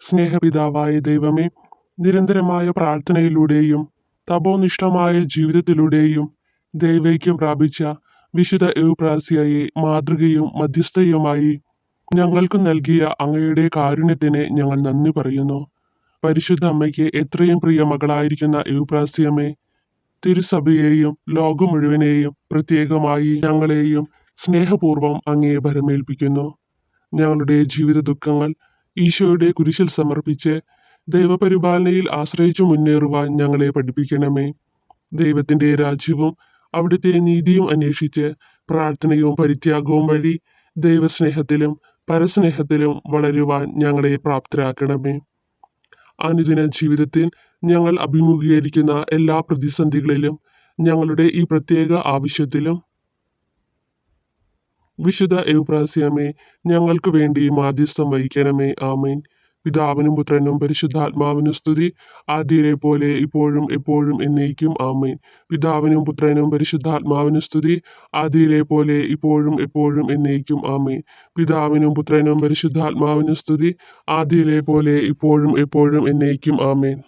സ്നേഹപിതാവായ ദൈവമേ, നിരന്തരമായ പ്രാർത്ഥനയിലൂടെയും തപോനിഷ്ഠമായ ജീവിതത്തിലൂടെയും ദൈവൈക്യം പ്രാപിച്ച വിശുദ്ധ എവുപ്രാസ്യയെ മാതൃകയും മധ്യസ്ഥയുമായി ഞങ്ങൾക്ക് നൽകിയ അങ്ങയുടെ കാരുണ്യത്തിന് ഞങ്ങൾ നന്ദി പറയുന്നു. പരിശുദ്ധ അമ്മയ്ക്ക് എത്രയും പ്രിയ മകളായിരിക്കുന്ന എവുപ്രാസ്യമേ, തിരുസഭയെയും ലോകം മുഴുവനെയും പ്രത്യേകമായി ഞങ്ങളെയും സ്നേഹപൂർവ്വം അങ്ങേ ഭരമേൽപ്പിക്കുന്നു. ഞങ്ങളുടെ ജീവിത ദുഃഖങ്ങൾ ഈശോയുടെ കുരിശിൽ സമർപ്പിച്ച് ദൈവപരിപാലനയിൽ ആശ്രയിച്ചു മുന്നേറുവാൻ ഞങ്ങളെ പഠിപ്പിക്കണമേ. ദൈവത്തിന്റെ രാജ്യവും അവിടുത്തെ നീതിയും അന്വേഷിച്ച് പ്രാർത്ഥനയും പരിത്യാഗവും വഴി ദൈവസ്നേഹത്തിലും പരസ്നേഹത്തിലും വളരുവാൻ ഞങ്ങളെ പ്രാപ്തരാക്കണമേ. അനുദിന ജീവിതത്തിൽ ഞങ്ങൾ അഭിമുഖീകരിക്കുന്ന എല്ലാ പ്രതിസന്ധികളിലും ഞങ്ങളുടെ ഈ പ്രത്യേക ആവശ്യത്തിലും വിശുദ്ധ എവുപ്രാസ്യമേ, ഞങ്ങൾക്ക് വേണ്ടി മാധ്യസ്ഥം വഹിക്കണമേ. ആമേൻ. പിതാവിനും പുത്രനും പരിശുദ്ധാത്മാവിനും സ്തുതി, ആദ്യയിലെ പോലെ ഇപ്പോഴും എപ്പോഴും എന്നേക്കും. ആമേൻ. പിതാവിനും പുത്രനും പരിശുദ്ധാത്മാവിനും സ്തുതി, ആദ്യയിലെ പോലെ ഇപ്പോഴും എപ്പോഴും എന്നേക്കും. ആമേൻ. പിതാവിനും പുത്രനും പരിശുദ്ധാത്മാവിനും സ്തുതി, ആദ്യയിലെ പോലെ ഇപ്പോഴും എപ്പോഴും എന്നേക്കും. ആമേൻ.